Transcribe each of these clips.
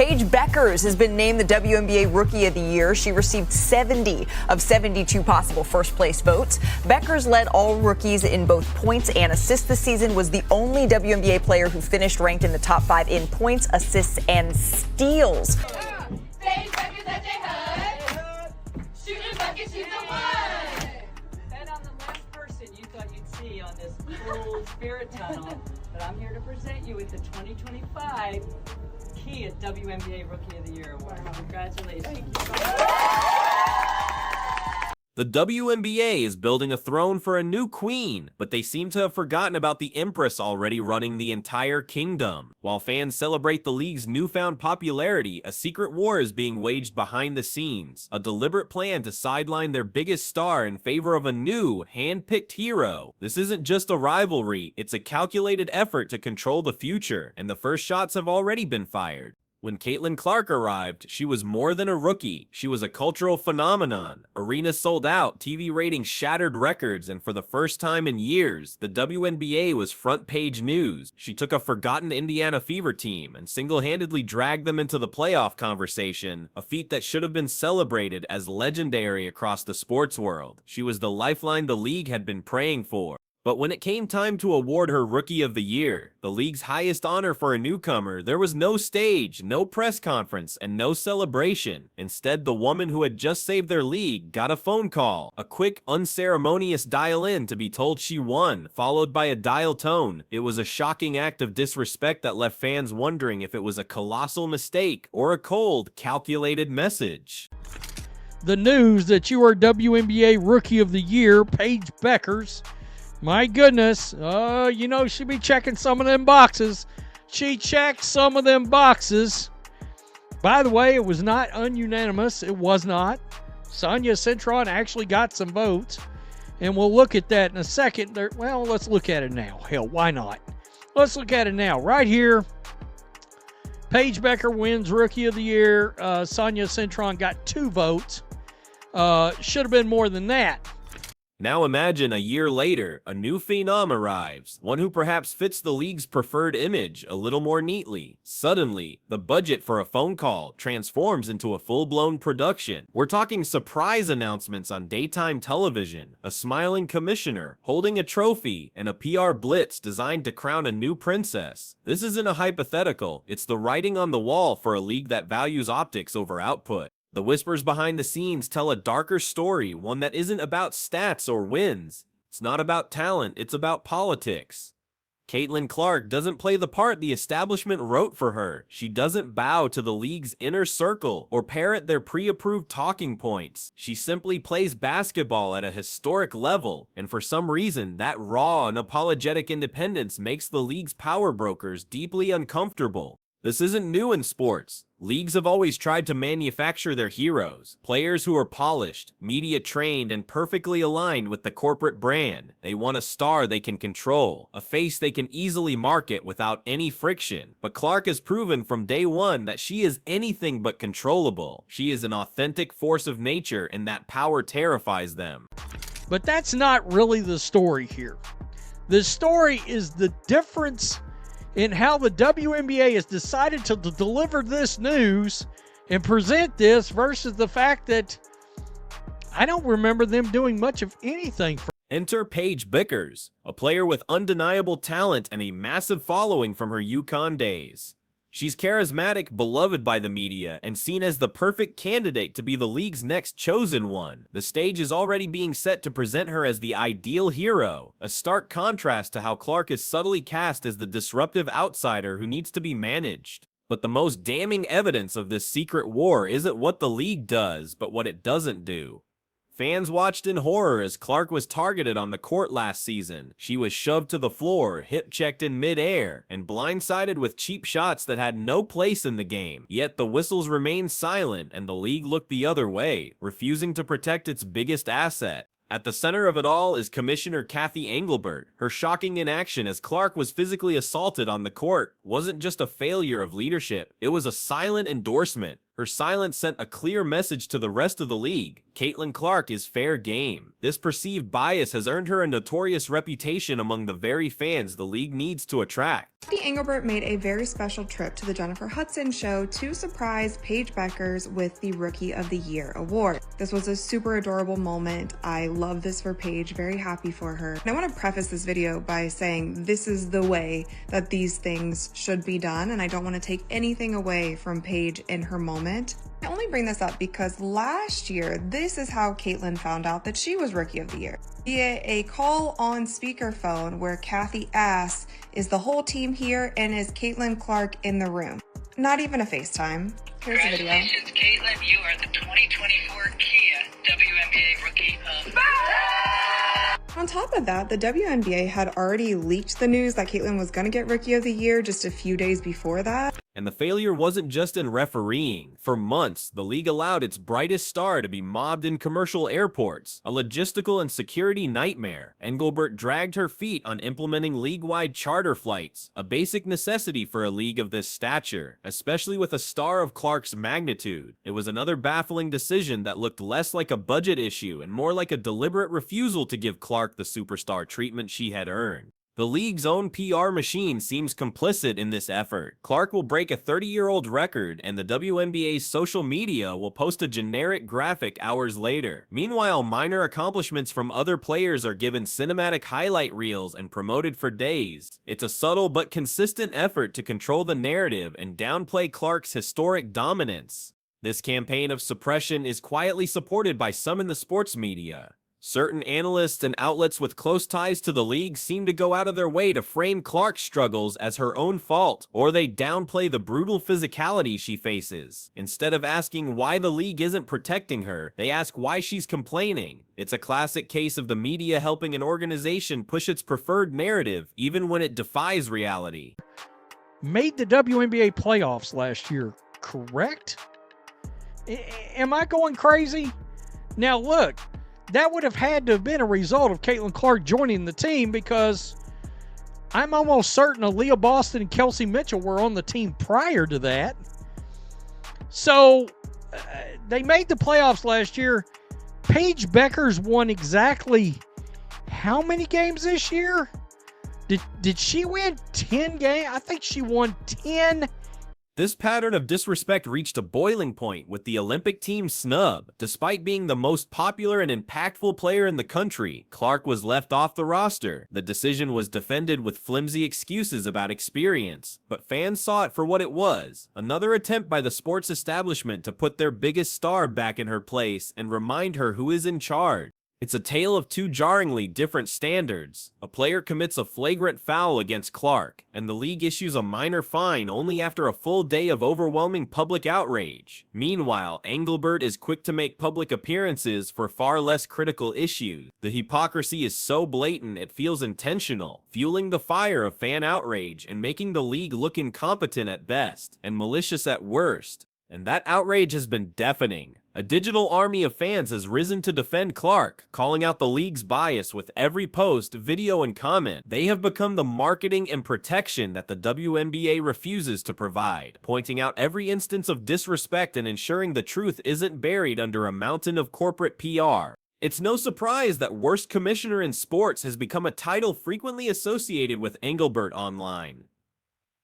Paige Bueckers has been named the WNBA Rookie of the Year. She received 70 of 72 possible first-place votes. Bueckers led all rookies in both points and assists this season, was the only WNBA player who finished ranked in the top 5 in points, assists, and steals. On this cool spirit tunnel, but I'm here to present you with the 2025 Kia WNBA Rookie of the Year Award. Congratulations. The WNBA is building a throne for a new queen, but they seem to have forgotten about the empress already running the entire kingdom. While fans celebrate the league's newfound popularity, a secret war is being waged behind the scenes, a deliberate plan to sideline their biggest star in favor of a new, hand-picked hero. This isn't just a rivalry, it's a calculated effort to control the future, and the first shots have already been fired. When Caitlin Clark arrived, she was more than a rookie. She was a cultural phenomenon. Arenas sold out, TV ratings shattered records, and for the first time in years, the WNBA was front-page news. She took a forgotten Indiana Fever team and single-handedly dragged them into the playoff conversation, a feat that should have been celebrated as legendary across the sports world. She was the lifeline the league had been praying for. But when it came time to award her Rookie of the Year, the league's highest honor for a newcomer, there was no stage, no press conference, and no celebration. Instead, the woman who had just saved their league got a phone call, a quick, unceremonious dial-in to be told she won, followed by a dial tone. It was a shocking act of disrespect that left fans wondering if it was a colossal mistake or a cold, calculated message. The news that you are WNBA Rookie of the Year, Paige Bueckers. My goodness, she'd be checking some of them boxes. She checked some of them boxes. By the way, it was not ununanimous. It was not. Sonia Cintron actually got some votes. And we'll look at that in a second. Well, let's look at it now. Hell, why not? Let's look at it now. Right here, Paige Bueckers wins Rookie of the Year. Sonia Cintron got 2 votes. Should have been more than that. Now imagine a year later, a new phenom arrives, one who perhaps fits the league's preferred image a little more neatly. Suddenly, the budget for a phone call transforms into a full-blown production. We're talking surprise announcements on daytime television, a smiling commissioner holding a trophy, and a PR blitz designed to crown a new princess. This isn't a hypothetical, it's the writing on the wall for a league that values optics over output. The whispers behind the scenes tell a darker story, one that isn't about stats or wins. It's not about talent, it's about politics. Caitlin Clark doesn't play the part the establishment wrote for her. She doesn't bow to the league's inner circle or parrot their pre-approved talking points. She simply plays basketball at a historic level, and for some reason, that raw and unapologetic independence makes the league's power brokers deeply uncomfortable. This isn't new in sports. Leagues have always tried to manufacture their heroes, players who are polished, media-trained, and perfectly aligned with the corporate brand. They want a star they can control, a face they can easily market without any friction. But Clark has proven from day one that she is anything but controllable. She is an authentic force of nature, and that power terrifies them. But that's not really the story here. The story is the difference in how the WNBA has decided to deliver this news and present this versus the fact that I don't remember them doing much of anything. Enter Paige Bueckers, a player with undeniable talent and a massive following from her UConn days. She's charismatic, beloved by the media, and seen as the perfect candidate to be the league's next chosen one. The stage is already being set to present her as the ideal hero, a stark contrast to how Clark is subtly cast as the disruptive outsider who needs to be managed. But the most damning evidence of this secret war isn't what the league does, but what it doesn't do. Fans watched in horror as Clark was targeted on the court last season. She was shoved to the floor, hip-checked in mid-air, and blindsided with cheap shots that had no place in the game. Yet the whistles remained silent, and the league looked the other way, refusing to protect its biggest asset. At the center of it all is Commissioner Cathy Engelbert. Her shocking inaction as Clark was physically assaulted on the court wasn't just a failure of leadership, it was a silent endorsement. Her silence sent a clear message to the rest of the league. Caitlin Clark is fair game. This perceived bias has earned her a notorious reputation among the very fans the league needs to attract. Cathy Engelbert made a very special trip to the Jennifer Hudson show to surprise Paige Bueckers with the Rookie of the Year award. This was a super adorable moment. I love this for Paige, very happy for her. And I want to preface this video by saying this is the way that these things should be done, and I don't want to take anything away from Paige in her moment. I only bring this up because last year, this is how Caitlin found out that she was Rookie of the Year. Via a call on speakerphone where Cathy asks, "Is the whole team here, and is Caitlin Clark in the room?" Not even a FaceTime. Here's the video. Congratulations, Caitlin. You are the 2024 Kia WNBA Rookie of the Year. On top of that, the WNBA had already leaked the news that Caitlin was going to get Rookie of the Year just a few days before that. And the failure wasn't just in refereeing. For months, the league allowed its brightest star to be mobbed in commercial airports, a logistical and security nightmare. Engelbert dragged her feet on implementing league-wide charter flights, a basic necessity for a league of this stature, especially with a star of Clark's magnitude. It was another baffling decision that looked less like a budget issue and more like a deliberate refusal to give Clark the superstar treatment she had earned. The league's own PR machine seems complicit in this effort. Clark will break a 30-year-old record, and the WNBA's social media will post a generic graphic hours later. Meanwhile, minor accomplishments from other players are given cinematic highlight reels and promoted for days. It's a subtle but consistent effort to control the narrative and downplay Clark's historic dominance. This campaign of suppression is quietly supported by some in the sports media. Certain analysts and outlets with close ties to the league seem to go out of their way to frame Clark's struggles as her own fault, or they downplay the brutal physicality she faces. Instead of asking why the league isn't protecting her, they ask why she's complaining. It's a classic case of the media helping an organization push its preferred narrative, even when it defies reality. Made the WNBA playoffs last year, correct? Am I going crazy? Now look, that would have had to have been a result of Caitlin Clark joining the team, because I'm almost certain Aaliyah Boston and Kelsey Mitchell were on the team prior to that. So they made the playoffs last year. Paige Bueckers won exactly how many games this year? Did she win 10 games? I think she won 10. This pattern of disrespect reached a boiling point with the Olympic team's snub. Despite being the most popular and impactful player in the country, Clark was left off the roster. The decision was defended with flimsy excuses about experience, but fans saw it for what it was: another attempt by the sports establishment to put their biggest star back in her place and remind her who is in charge. It's a tale of two jarringly different standards. A player commits a flagrant foul against Clark, and the league issues a minor fine only after a full day of overwhelming public outrage. Meanwhile, Engelbert is quick to make public appearances for far less critical issues. The hypocrisy is so blatant it feels intentional, fueling the fire of fan outrage and making the league look incompetent at best and malicious at worst. And that outrage has been deafening. A digital army of fans has risen to defend Clark, calling out the league's bias with every post, video, and comment. They have become the marketing and protection that the WNBA refuses to provide, pointing out every instance of disrespect and ensuring the truth isn't buried under a mountain of corporate PR. It's no surprise that worst commissioner in sports has become a title frequently associated with Engelbert online.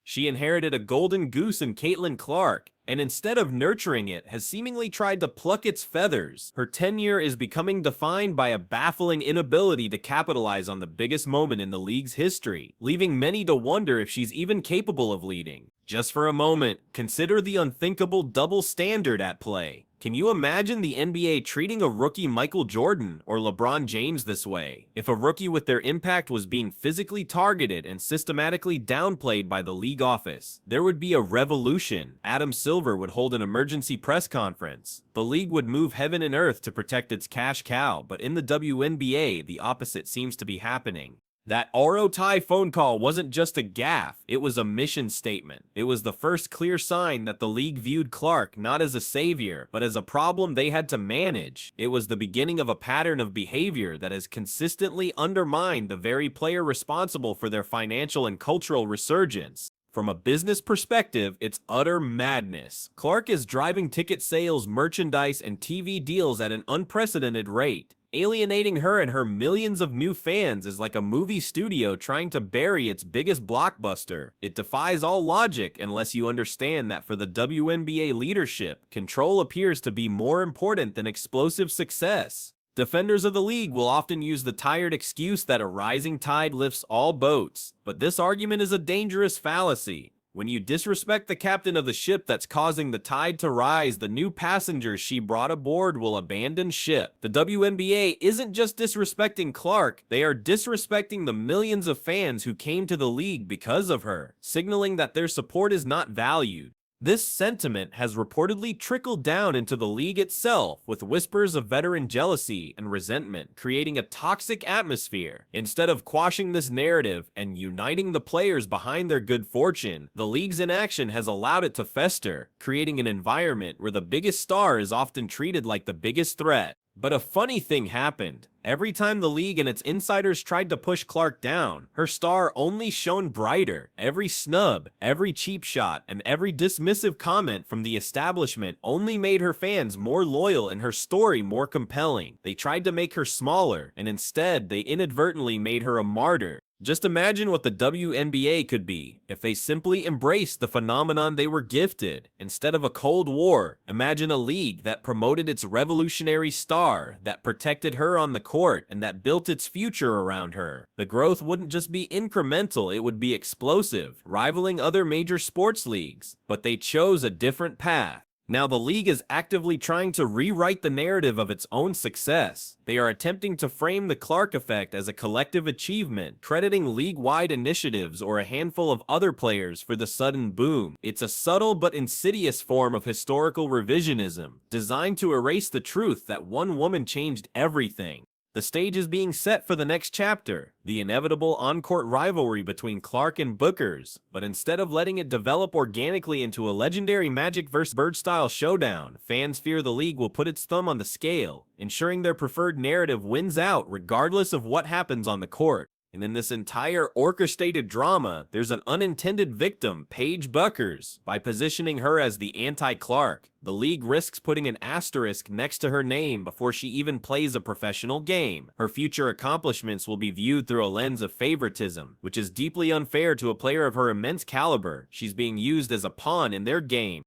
She inherited a golden goose in Caitlin Clark, and instead of nurturing it, has seemingly tried to pluck its feathers. Her tenure is becoming defined by a baffling inability to capitalize on the biggest moment in the league's history, leaving many to wonder if she's even capable of leading. Just for a moment, consider the unthinkable double standard at play. Can you imagine the NBA treating a rookie Michael Jordan or LeBron James this way? If a rookie with their impact was being physically targeted and systematically downplayed by the league office, there would be a revolution. Adam Silver would hold an emergency press conference. The league would move heaven and earth to protect its cash cow, but in the WNBA, the opposite seems to be happening. That Oro Tai phone call wasn't just a gaffe, it was a mission statement. It was the first clear sign that the league viewed Clark not as a savior, but as a problem they had to manage. It was the beginning of a pattern of behavior that has consistently undermined the very player responsible for their financial and cultural resurgence. From a business perspective, it's utter madness. Clark is driving ticket sales, merchandise, and TV deals at an unprecedented rate. Alienating her and her millions of new fans is like a movie studio trying to bury its biggest blockbuster. It defies all logic unless you understand that for the WNBA leadership, control appears to be more important than explosive success. Defenders of the league will often use the tired excuse that a rising tide lifts all boats, but this argument is a dangerous fallacy. When you disrespect the captain of the ship that's causing the tide to rise, the new passengers she brought aboard will abandon ship. The WNBA isn't just disrespecting Clark, they are disrespecting the millions of fans who came to the league because of her, signaling that their support is not valued. This sentiment has reportedly trickled down into the league itself, with whispers of veteran jealousy and resentment, creating a toxic atmosphere. Instead of quashing this narrative and uniting the players behind their good fortune, the league's inaction has allowed it to fester, creating an environment where the biggest star is often treated like the biggest threat. But a funny thing happened. Every time the league and its insiders tried to push Clark down, her star only shone brighter. Every snub, every cheap shot, and every dismissive comment from the establishment only made her fans more loyal and her story more compelling. They tried to make her smaller, and instead they inadvertently made her a martyr. Just imagine what the WNBA could be if they simply embraced the phenomenon they were gifted. Instead of a Cold War, imagine a league that promoted its revolutionary star, that protected her on the court, and that built its future around her. The growth wouldn't just be incremental, it would be explosive, rivaling other major sports leagues. But they chose a different path. Now the league is actively trying to rewrite the narrative of its own success. They are attempting to frame the Clark effect as a collective achievement, crediting league-wide initiatives or a handful of other players for the sudden boom. It's a subtle but insidious form of historical revisionism, designed to erase the truth that one woman changed everything. The stage is being set for the next chapter, the inevitable on-court rivalry between Clark and Bueckers, but instead of letting it develop organically into a legendary Magic vs. Bird-style showdown, fans fear the league will put its thumb on the scale, ensuring their preferred narrative wins out regardless of what happens on the court. And in this entire orchestrated drama, there's an unintended victim, Paige Bueckers. By positioning her as the anti-Clark, the league risks putting an asterisk next to her name before she even plays a professional game. Her future accomplishments will be viewed through a lens of favoritism, which is deeply unfair to a player of her immense caliber. She's being used as a pawn in their game.